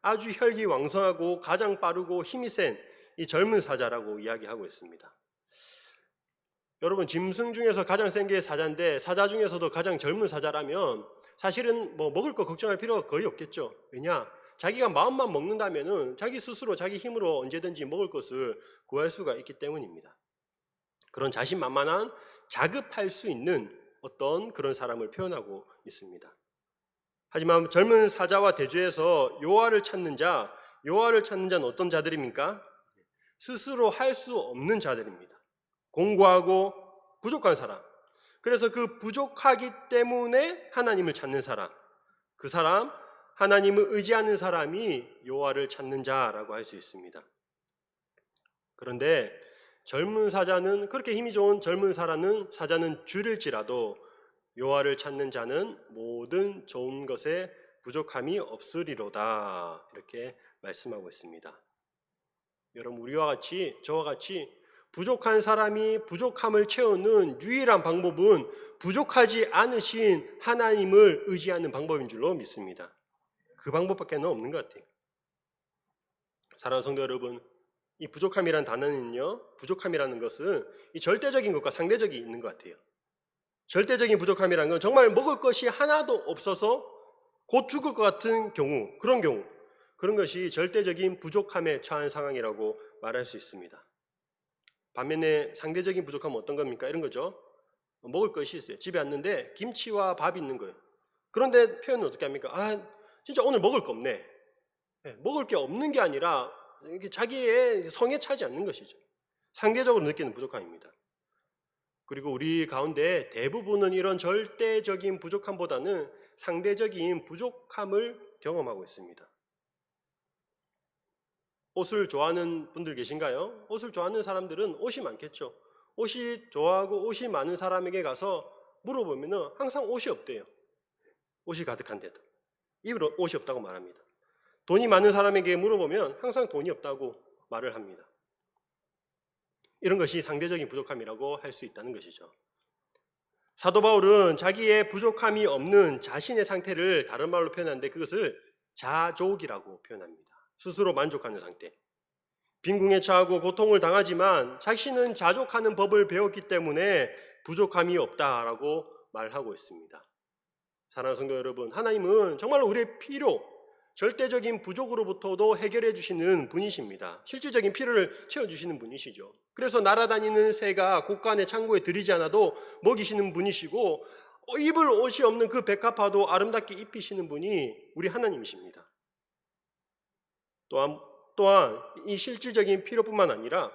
아주 혈기왕성하고 가장 빠르고 힘이 센 이 젊은 사자라고 이야기하고 있습니다. 여러분, 짐승 중에서 가장 센 게 사자인데 사자 중에서도 가장 젊은 사자라면 사실은 뭐 먹을 거 걱정할 필요가 거의 없겠죠. 왜냐? 자기가 마음만 먹는다면은 자기 스스로 자기 힘으로 언제든지 먹을 것을 구할 수가 있기 때문입니다. 그런 자신만만한 자급할 수 있는 어떤 그런 사람을 표현하고 있습니다. 하지만 젊은 사자와 대조해서 여호와를 찾는 자는 어떤 자들입니까? 스스로 할 수 없는 자들입니다. 공고하고 부족한 사람. 그래서 그 부족하기 때문에 하나님을 찾는 사람. 그 사람, 하나님을 의지하는 사람이 여호와를 찾는 자라고 할 수 있습니다. 그런데 젊은 사자는, 그렇게 힘이 좋은 젊은 사자는 줄일지라도 여호와를 찾는 자는 모든 좋은 것에 부족함이 없으리로다, 이렇게 말씀하고 있습니다. 여러분, 우리와 같이, 저와 같이 부족한 사람이 부족함을 채우는 유일한 방법은 부족하지 않으신 하나님을 의지하는 방법인 줄로 믿습니다. 그 방법밖에 없는 것 같아요. 사랑하는 성도 여러분, 이 부족함이라는 단어는요, 부족함이라는 것은 이 절대적인 것과 상대적이 있는 것 같아요. 절대적인 부족함이라는 건 정말 먹을 것이 하나도 없어서 곧 죽을 것 같은 경우, 그런 것이 절대적인 부족함에 처한 상황이라고 말할 수 있습니다. 반면에 상대적인 부족함은 어떤 겁니까? 이런 거죠. 먹을 것이 있어요. 집에 왔는데 김치와 밥이 있는 거예요. 그런데 표현은 어떻게 합니까? 진짜 오늘 먹을 거 없네. 먹을 게 없는 게 아니라 자기의 성에 차지 않는 것이죠. 상대적으로 느끼는 부족함입니다. 그리고 우리 가운데 대부분은 이런 절대적인 부족함보다는 상대적인 부족함을 경험하고 있습니다. 옷을 좋아하는 분들 계신가요? 옷을 좋아하는 사람들은 옷이 많겠죠. 옷이 좋아하고 옷이 많은 사람에게 가서 물어보면 항상 옷이 없대요. 옷이 가득한데도 입을 옷이 없다고 말합니다. 돈이 많은 사람에게 물어보면 항상 돈이 없다고 말을 합니다. 이런 것이 상대적인 부족함이라고 할 수 있다는 것이죠. 사도 바울은 자기의 부족함이 없는 자신의 상태를 다른 말로 표현하는데 그것을 자족이라고 표현합니다. 스스로 만족하는 상태. 빈궁에 처하고 고통을 당하지만 자신은 자족하는 법을 배웠기 때문에 부족함이 없다라고 말하고 있습니다. 사랑하는 성도 여러분, 하나님은 정말로 우리의 필요, 절대적인 부족으로부터도 해결해 주시는 분이십니다. 실질적인 필요를 채워주시는 분이시죠. 그래서 날아다니는 새가 곳간에 창고에 들이지 않아도 먹이시는 분이시고 입을 옷이 없는 그 백합화도 아름답게 입히시는 분이 우리 하나님이십니다. 또한 이 실질적인 필요뿐만 아니라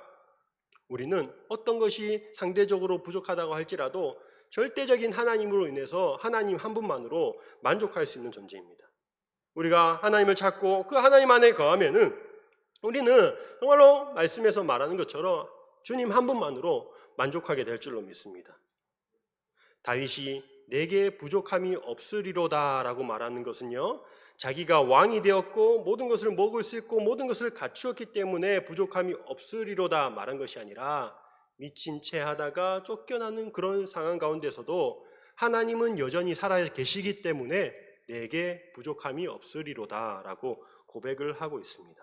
우리는 어떤 것이 상대적으로 부족하다고 할지라도 절대적인 하나님으로 인해서 하나님 한 분만으로 만족할 수 있는 존재입니다. 우리가 하나님을 찾고 그 하나님 안에 거하면은 우리는 정말로 말씀에서 말하는 것처럼 주님 한 분만으로 만족하게 될 줄로 믿습니다. 다윗이 내게 부족함이 없으리로다 라고 말하는 것은요, 자기가 왕이 되었고 모든 것을 먹을 수 있고 모든 것을 갖추었기 때문에 부족함이 없으리로다 말한 것이 아니라 미친 채 하다가 쫓겨나는 그런 상황 가운데서도 하나님은 여전히 살아 계시기 때문에 내게 부족함이 없으리로다 라고 고백을 하고 있습니다.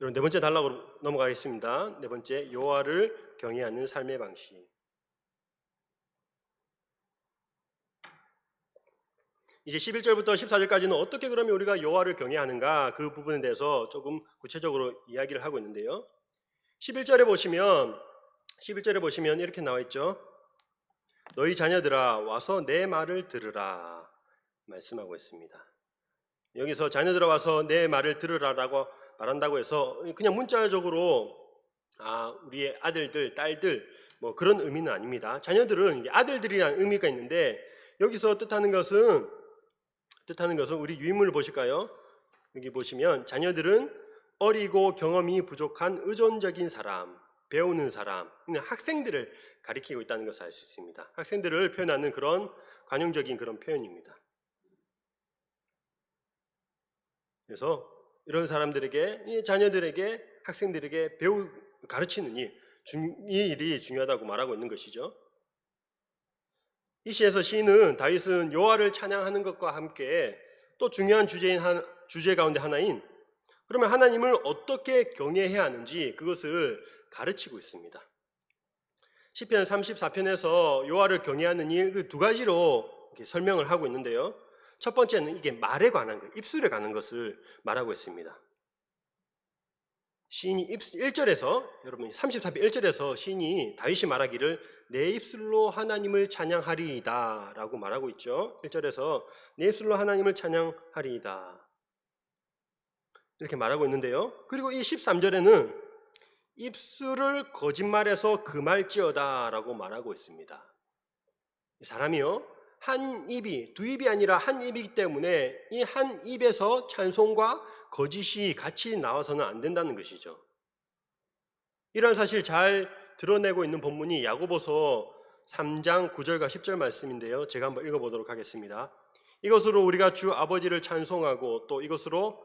여러분, 네 번째 단락으로 넘어가겠습니다. 네 번째, 여호와를 경외하는 삶의 방식. 이제 11절부터 14절까지는 어떻게 그러면 우리가 여호와를 경외하는가, 그 부분에 대해서 조금 구체적으로 이야기를 하고 있는데요. 11절에 보시면 이렇게 나와 있죠. 너희 자녀들아 와서 내 말을 들으라 말씀하고 있습니다. 여기서 자녀들아 와서 내 말을 들으라라고 말한다고 해서 그냥 문자적으로 우리의 아들들, 딸들 뭐 그런 의미는 아닙니다. 자녀들은 아들들이라는 의미가 있는데 여기서 뜻하는 것은 우리 유인물을 보실까요? 여기 보시면 자녀들은 어리고 경험이 부족한 의존적인 사람, 배우는 사람, 학생들을 가리키고 있다는 것을 알 수 있습니다. 학생들을 표현하는 그런 관용적인 그런 표현입니다. 그래서 이런 사람들에게, 이 자녀들에게, 학생들에게 가르치는 이 일이 중요하다고 말하고 있는 것이죠. 이 시에서 시인은 다윗은 여호와를 찬양하는 것과 함께 또 중요한 주제 가운데 하나인 그러면 하나님을 어떻게 경외해야 하는지 그것을 가르치고 있습니다. 시편 34편에서 여호와를 경외하는 일 그 두 가지로 이렇게 설명을 하고 있는데요. 첫 번째는 이게 말에 관한 것, 입술에 관한 것을 말하고 있습니다. 시인이 1절에서 여러분 34편 1절에서 시인이 다윗이 말하기를 내 입술로 하나님을 찬양하리이다 라고 말하고 있죠. 1절에서 내 입술로 하나님을 찬양하리이다 이렇게 말하고 있는데요. 그리고 이 13절에는 입술을 거짓말해서 금할지어다 라고 말하고 있습니다. 사람이요 한 입이 두 입이 아니라 한 입이기 때문에 이 한 입에서 찬송과 거짓이 같이 나와서는 안 된다는 것이죠. 이런 사실 잘 드러내고 있는 본문이 야고보서 3장 9절과 10절 말씀인데요. 제가 한번 읽어보도록 하겠습니다. 이것으로 우리가 주 아버지를 찬송하고 또 이것으로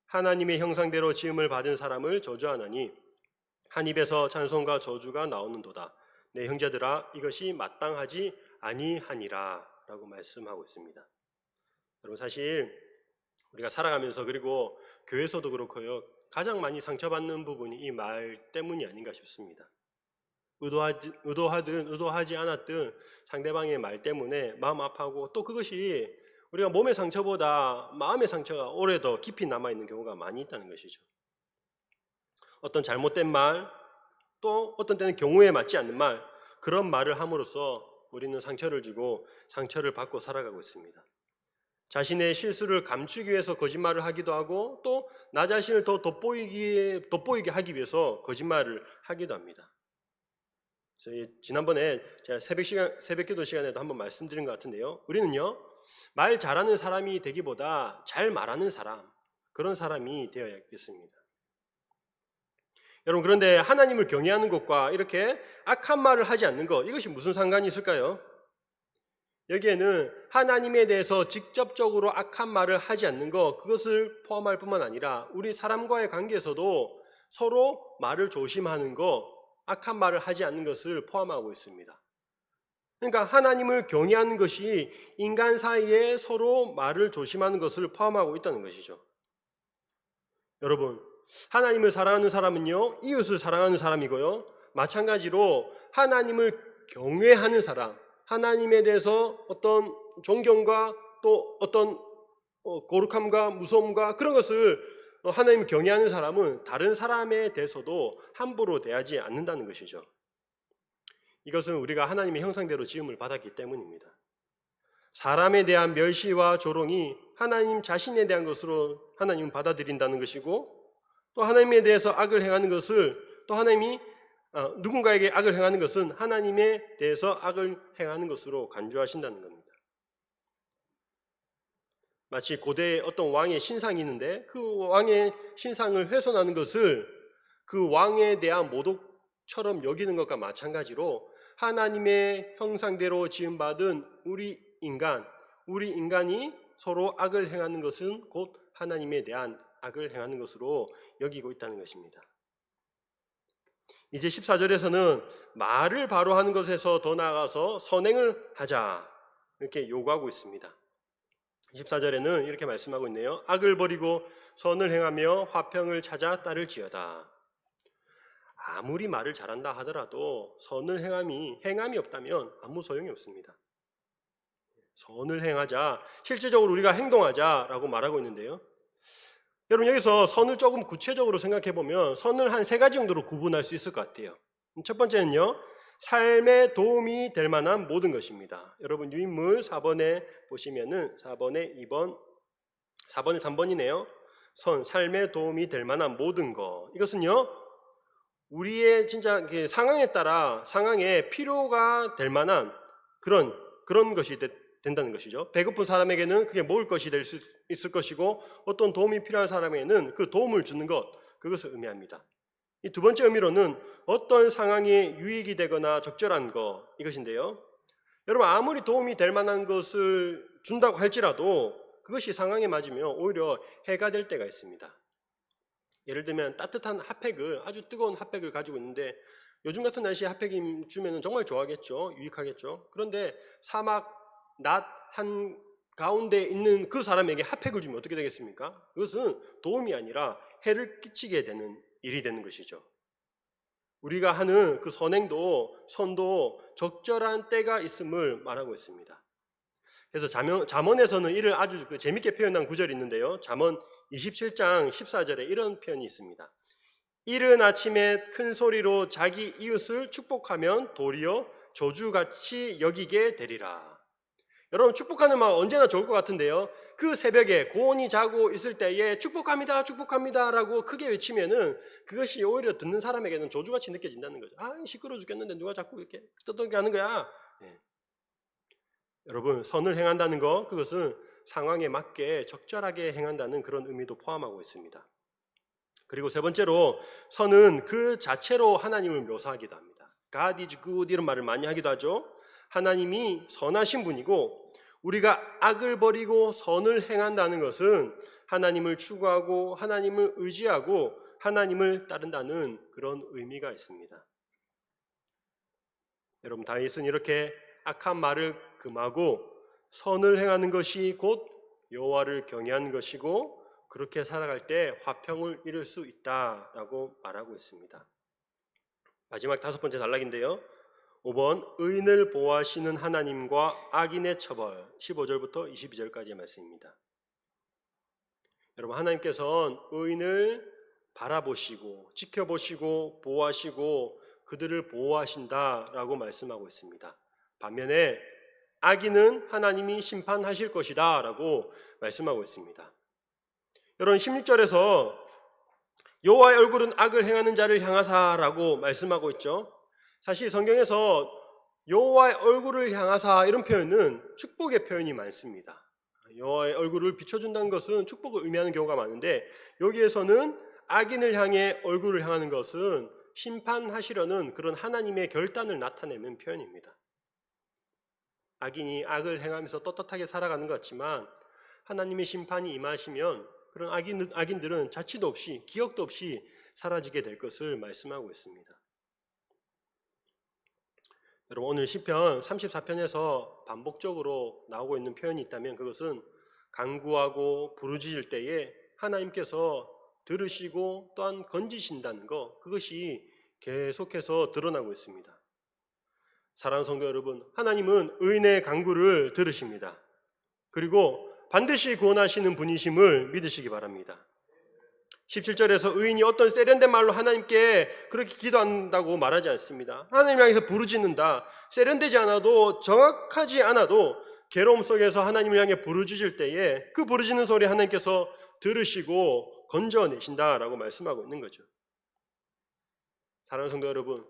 하나님의 형상대로 지음을 받은 사람을 저주하나니 한 입에서 찬송과 저주가 나오는도다. 내 형제들아 이것이 마땅하지 아니하니라 라고 말씀하고 있습니다. 여러분 사실 우리가 살아가면서 그리고 교회에서도 그렇고요. 가장 많이 상처받는 부분이 이 말 때문이 아닌가 싶습니다. 의도하든 의도하지 않았든 상대방의 말 때문에 마음 아파하고 또 그것이 우리가 몸의 상처보다 마음의 상처가 오래 더 깊이 남아있는 경우가 많이 있다는 것이죠. 어떤 잘못된 말, 또 어떤 때는 경우에 맞지 않는 말, 그런 말을 함으로써 우리는 상처를 주고 상처를 받고 살아가고 있습니다. 자신의 실수를 감추기 위해서 거짓말을 하기도 하고 또 나 자신을 더 돋보이게 하기 위해서 거짓말을 하기도 합니다. 그래서 지난번에 제가 새벽기도 시간에도 한번 말씀드린 것 같은데요. 우리는요 말 잘하는 사람이 되기보다 잘 말하는 사람, 그런 사람이 되어야겠습니다. 여러분 그런데 하나님을 경외하는 것과 이렇게 악한 말을 하지 않는 것, 이것이 무슨 상관이 있을까요? 여기에는 하나님에 대해서 직접적으로 악한 말을 하지 않는 것, 그것을 포함할 뿐만 아니라 우리 사람과의 관계에서도 서로 말을 조심하는 것, 악한 말을 하지 않는 것을 포함하고 있습니다. 그러니까 하나님을 경외하는 것이 인간 사이에 서로 말을 조심하는 것을 포함하고 있다는 것이죠. 여러분 하나님을 사랑하는 사람은요 이웃을 사랑하는 사람이고요, 마찬가지로 하나님을 경외하는 사람, 하나님에 대해서 어떤 존경과 또 어떤 거룩함과 무서움과 그런 것을 하나님을 경외하는 사람은 다른 사람에 대해서도 함부로 대하지 않는다는 것이죠. 이것은 우리가 하나님의 형상대로 지음을 받았기 때문입니다. 사람에 대한 멸시와 조롱이 하나님 자신에 대한 것으로 하나님은 받아들인다는 것이고, 또 하나님에 대해서 악을 행하는 것을, 또 하나님이 누군가에게 악을 행하는 것은 하나님에 대해서 악을 행하는 것으로 간주하신다는 겁니다. 마치 고대에 어떤 왕의 신상이 있는데 그 왕의 신상을 훼손하는 것을 그 왕에 대한 모독처럼 여기는 것과 마찬가지로 하나님의 형상대로 지음받은 우리 인간이 서로 악을 행하는 것은 곧 하나님에 대한 악을 행하는 것으로 여기고 있다는 것입니다. 이제 14절에서는 말을 바로 하는 것에서 더 나아가서 선행을 하자 이렇게 요구하고 있습니다. 14절에는 이렇게 말씀하고 있네요. 악을 버리고 선을 행하며 화평을 찾아 따를지어다. 아무리 말을 잘한다 하더라도 선을 행함이 없다면 아무 소용이 없습니다. 선을 행하자, 실질적으로 우리가 행동하자라고 말하고 있는데요. 여러분 여기서 선을 조금 구체적으로 생각해 보면 선을 한 3가지 정도로 구분할 수 있을 것 같아요. 첫 번째는요, 삶에 도움이 될 만한 모든 것입니다. 여러분 유인물 4번에 보시면은 4번에 2번, 4번에 3번이네요. 삶에 도움이 될 만한 모든 것. 이것은요, 우리의 진짜 상황에 따라 상황에 필요가 될 만한 그런 것이 된다는 것이죠. 배고픈 사람에게는 그게 먹을 것이 될 수 있을 것이고, 어떤 도움이 필요한 사람에게는 그 도움을 주는 것, 그것을 의미합니다. 이 두 번째 의미로는 어떤 상황에 유익이 되거나 적절한 것, 이것인데요. 여러분, 아무리 도움이 될 만한 것을 준다고 할지라도 그것이 상황에 맞으면 오히려 해가 될 때가 있습니다. 예를 들면 따뜻한 핫팩을, 아주 뜨거운 핫팩을 가지고 있는데 요즘 같은 날씨에 핫팩 주면 정말 좋아하겠죠. 유익하겠죠. 그런데 사막 낮 한가운데 있는 그 사람에게 핫팩을 주면 어떻게 되겠습니까? 그것은 도움이 아니라 해를 끼치게 되는 일이 되는 것이죠. 우리가 하는 그 선도 적절한 때가 있음을 말하고 있습니다. 그래서 잠언에서는 이를 아주 재밌게 표현한 구절이 있는데요. 잠언 27장 14절에 이런 표현이 있습니다. 이른 아침에 큰 소리로 자기 이웃을 축복하면 도리어 저주같이 여기게 되리라. 여러분, 축복하는 마음 언제나 좋을 것 같은데요. 그 새벽에 고온이 자고 있을 때에 축복합니다, 축복합니다 라고 크게 외치면은 그것이 오히려 듣는 사람에게는 저주같이 느껴진다는 거죠. 아, 시끄러워 죽겠는데 누가 자꾸 이렇게 떠들게 하는 거야. 네. 여러분, 선을 행한다는 것, 그것은 상황에 맞게 적절하게 행한다는 그런 의미도 포함하고 있습니다. 그리고 세 번째로, 선은 그 자체로 하나님을 묘사하기도 합니다. God is good 이런 말을 많이 하기도 하죠. 하나님이 선하신 분이고 우리가 악을 버리고 선을 행한다는 것은 하나님을 추구하고 하나님을 의지하고 하나님을 따른다는 그런 의미가 있습니다. 여러분, 다윗은 이렇게 악한 말을 금하고 선을 행하는 것이 곧 여호와를 경외하는 것이고 그렇게 살아갈 때 화평을 이룰 수 있다라고 말하고 있습니다. 마지막 다섯 번째 단락인데요. 5번, 의인을 보호하시는 하나님과 악인의 처벌, 15절부터 22절까지의 말씀입니다. 여러분, 하나님께서는 의인을 바라보시고 지켜보시고 보호하시고 그들을 보호하신다라고 말씀하고 있습니다. 반면에 악인은 하나님이 심판하실 것이다 라고 말씀하고 있습니다. 여러분, 16절에서 여호와의 얼굴은 악을 행하는 자를 향하사라고 말씀하고 있죠. 사실 성경에서 여호와의 얼굴을 향하사 이런 표현은 축복의 표현이 많습니다. 여호와의 얼굴을 비춰준다는 것은 축복을 의미하는 경우가 많은데 여기에서는 악인을 향해 얼굴을 향하는 것은 심판하시려는 그런 하나님의 결단을 나타내는 표현입니다. 악인이 악을 행하면서 떳떳하게 살아가는 것 같지만 하나님의 심판이 임하시면 그런 악인들은 자취도 없이 기억도 없이 사라지게 될 것을 말씀하고 있습니다. 여러분, 오늘 시편 34편에서 반복적으로 나오고 있는 표현이 있다면 그것은 간구하고 부르짖을 때에 하나님께서 들으시고 또한 건지신다는 것, 그것이 계속해서 드러나고 있습니다. 사랑하는 성도 여러분, 하나님은 의인의 간구를 들으십니다. 그리고 반드시 구원하시는 분이심을 믿으시기 바랍니다. 17절에서 의인이 어떤 세련된 말로 하나님께 그렇게 기도한다고 말하지 않습니다. 하나님 향해서 부르짖는다. 세련되지 않아도 정확하지 않아도 괴로움 속에서 하나님을 향해 부르짖을 때에 그 부르짖는 소리 하나님께서 들으시고 건져내신다라고 말씀하고 있는 거죠. 사랑하는 성도 여러분,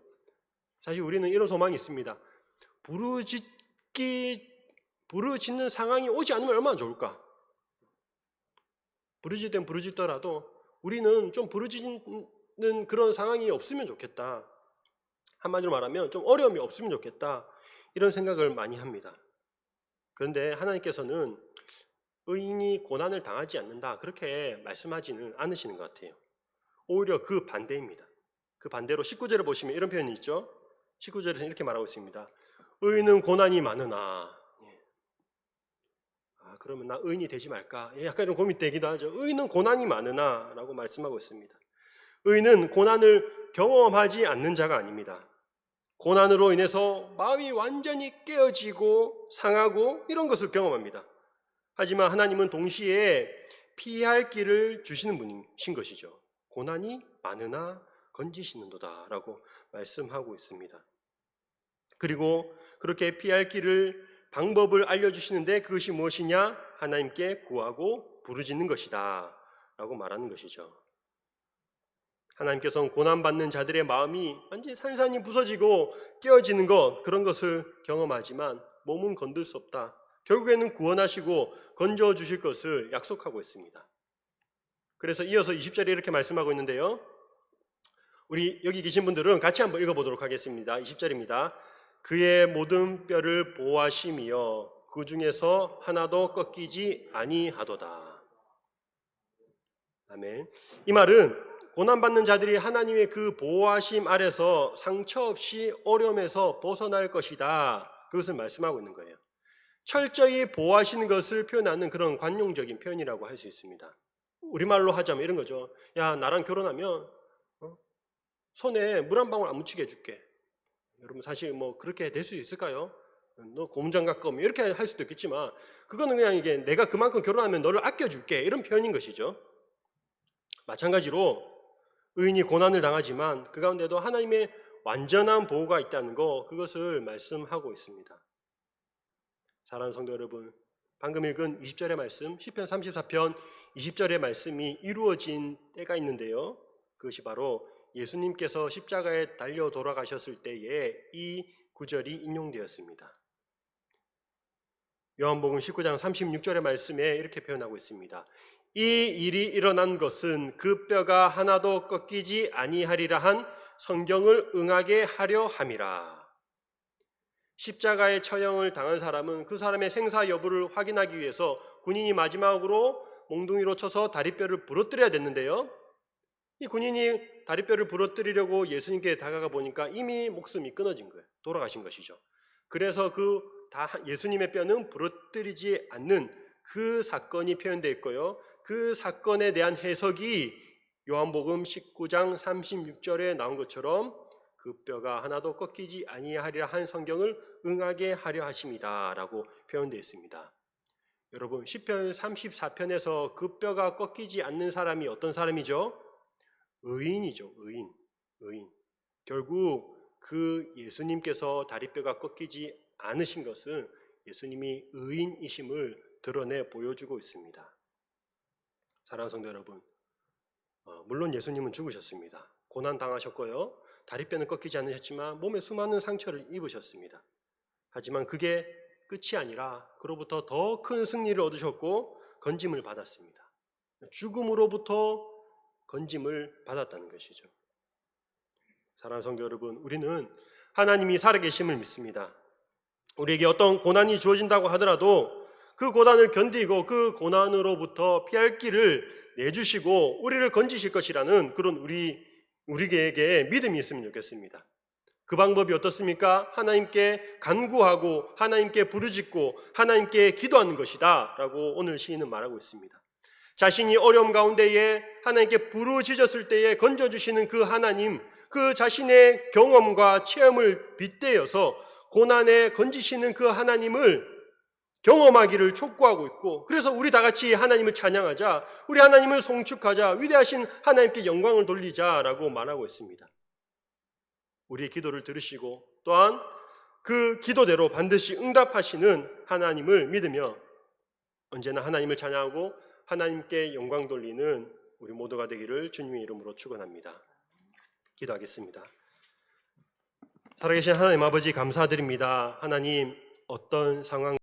사실 우리는 이런 소망이 있습니다. 부르짖는 상황이 오지 않으면 얼마나 좋을까? 부르짖을 땐 부르짖더라도 우리는 좀 부르짖는 그런 상황이 없으면 좋겠다. 한마디로 말하면 좀 어려움이 없으면 좋겠다. 이런 생각을 많이 합니다. 그런데 하나님께서는 의인이 고난을 당하지 않는다. 그렇게 말씀하지는 않으시는 것 같아요. 오히려 그 반대입니다. 그 반대로 19절을 보시면 이런 표현이 있죠. 19절에서 이렇게 말하고 있습니다. 의인은 고난이 많으나, 그러면 나 의인이 되지 말까? 약간 이런 고민되기도 하죠. 의인은 고난이 많으나 라고 말씀하고 있습니다. 의인은 고난을 경험하지 않는 자가 아닙니다. 고난으로 인해서 마음이 완전히 깨어지고 상하고 이런 것을 경험합니다. 하지만 하나님은 동시에 피할 길을 주시는 분이신 것이죠. 고난이 많으나 건지시는도다 라고 말씀하고 있습니다. 그리고 그렇게 피할 길을 방법을 알려주시는데 그것이 무엇이냐? 하나님께 구하고 부르짖는 것이다 라고 말하는 것이죠. 하나님께서는 고난받는 자들의 마음이 완전히 산산이 부서지고 깨어지는 것, 그런 것을 경험하지만 몸은 건들 수 없다. 결국에는 구원하시고 건져주실 것을 약속하고 있습니다. 그래서 이어서 20절에 이렇게 말씀하고 있는데요. 우리 여기 계신 분들은 같이 한번 읽어보도록 하겠습니다. 20절입니다. 그의 모든 뼈를 보호하시며 그 중에서 하나도 꺾이지 아니하도다. 아멘. 이 말은 고난받는 자들이 하나님의 그 보호하심 아래서 상처 없이 어려움에서 벗어날 것이다. 그것을 말씀하고 있는 거예요. 철저히 보호하시는 것을 표현하는 그런 관용적인 표현이라고 할 수 있습니다. 우리말로 하자면 이런 거죠. 야, 나랑 결혼하면 손에 물 한 방울 안 묻히게 해줄게. 여러분 사실 뭐 그렇게 될 수 있을까요? 너 고무장갑 검 이렇게 할 수도 있겠지만 그거는 그냥 이게 내가 그만큼 결혼하면 너를 아껴줄게 이런 표현인 것이죠. 마찬가지로 의인이 고난을 당하지만 그 가운데도 하나님의 완전한 보호가 있다는 거 그것을 말씀하고 있습니다. 사랑하는 성도 여러분, 방금 읽은 20절의 말씀 시편 34편 20절의 말씀이 이루어진 때가 있는데요. 그것이 바로 예수님께서 십자가에 달려 돌아가셨을 때에 이 구절이 인용되었습니다. 요한복음 19장 36절의 말씀에 이렇게 표현하고 있습니다. 이 일이 일어난 것은 그 뼈가 하나도 꺾이지 아니하리라 한 성경을 응하게 하려 함이라. 십자가의 처형을 당한 사람은 그 사람의 생사 여부를 확인하기 위해서 군인이 마지막으로 몽둥이로 쳐서 다리뼈를 부러뜨려야 됐는데요. 이 군인이 다리뼈를 부러뜨리려고 예수님께 다가가 보니까 이미 목숨이 끊어진 거예요. 돌아가신 것이죠. 그래서 예수님의 뼈는 부러뜨리지 않는 그 사건이 표현되어 있고요. 그 사건에 대한 해석이 요한복음 19장 36절에 나온 것처럼 그 뼈가 하나도 꺾이지 아니하리라 한 성경을 응하게 하려 하심이다 라고 표현되어 있습니다. 여러분 시편 34편에서 그 뼈가 꺾이지 않는 사람이 어떤 사람이죠? 의인이죠. 의인. 결국 그 예수님께서 다리뼈가 꺾이지 않으신 것은 예수님이 의인이심을 드러내 보여주고 있습니다. 사랑하는 성도 여러분, 물론 예수님은 죽으셨습니다. 고난 당하셨고요. 다리뼈는 꺾이지 않으셨지만 몸에 수많은 상처를 입으셨습니다. 하지만 그게 끝이 아니라 그로부터 더 큰 승리를 얻으셨고 건짐을 받았습니다. 죽음으로부터 건짐을 받았다는 것이죠. 사랑하는 성도 여러분, 우리는 하나님이 살아계심을 믿습니다. 우리에게 어떤 고난이 주어진다고 하더라도 그 고난을 견디고 그 고난으로부터 피할 길을 내주시고 우리를 건지실 것이라는 그런 우리에게 믿음이 있으면 좋겠습니다. 그 방법이 어떻습니까? 하나님께 간구하고 하나님께 부르짖고 하나님께 기도하는 것이다 라고 오늘 시인은 말하고 있습니다. 자신이 어려움 가운데에 하나님께 부르짖었을 때에 건져주시는 그 하나님, 그 자신의 경험과 체험을 빗대어서 고난에 건지시는 그 하나님을 경험하기를 촉구하고 있고, 그래서 우리 다 같이 하나님을 찬양하자, 우리 하나님을 송축하자, 위대하신 하나님께 영광을 돌리자라고 말하고 있습니다. 우리의 기도를 들으시고 또한 그 기도대로 반드시 응답하시는 하나님을 믿으며 언제나 하나님을 찬양하고 하나님께 영광 돌리는 우리 모두가 되기를 주님의 이름으로 축원합니다. 기도하겠습니다. 살아계신 하나님 아버지 감사드립니다. 하나님 어떤 상황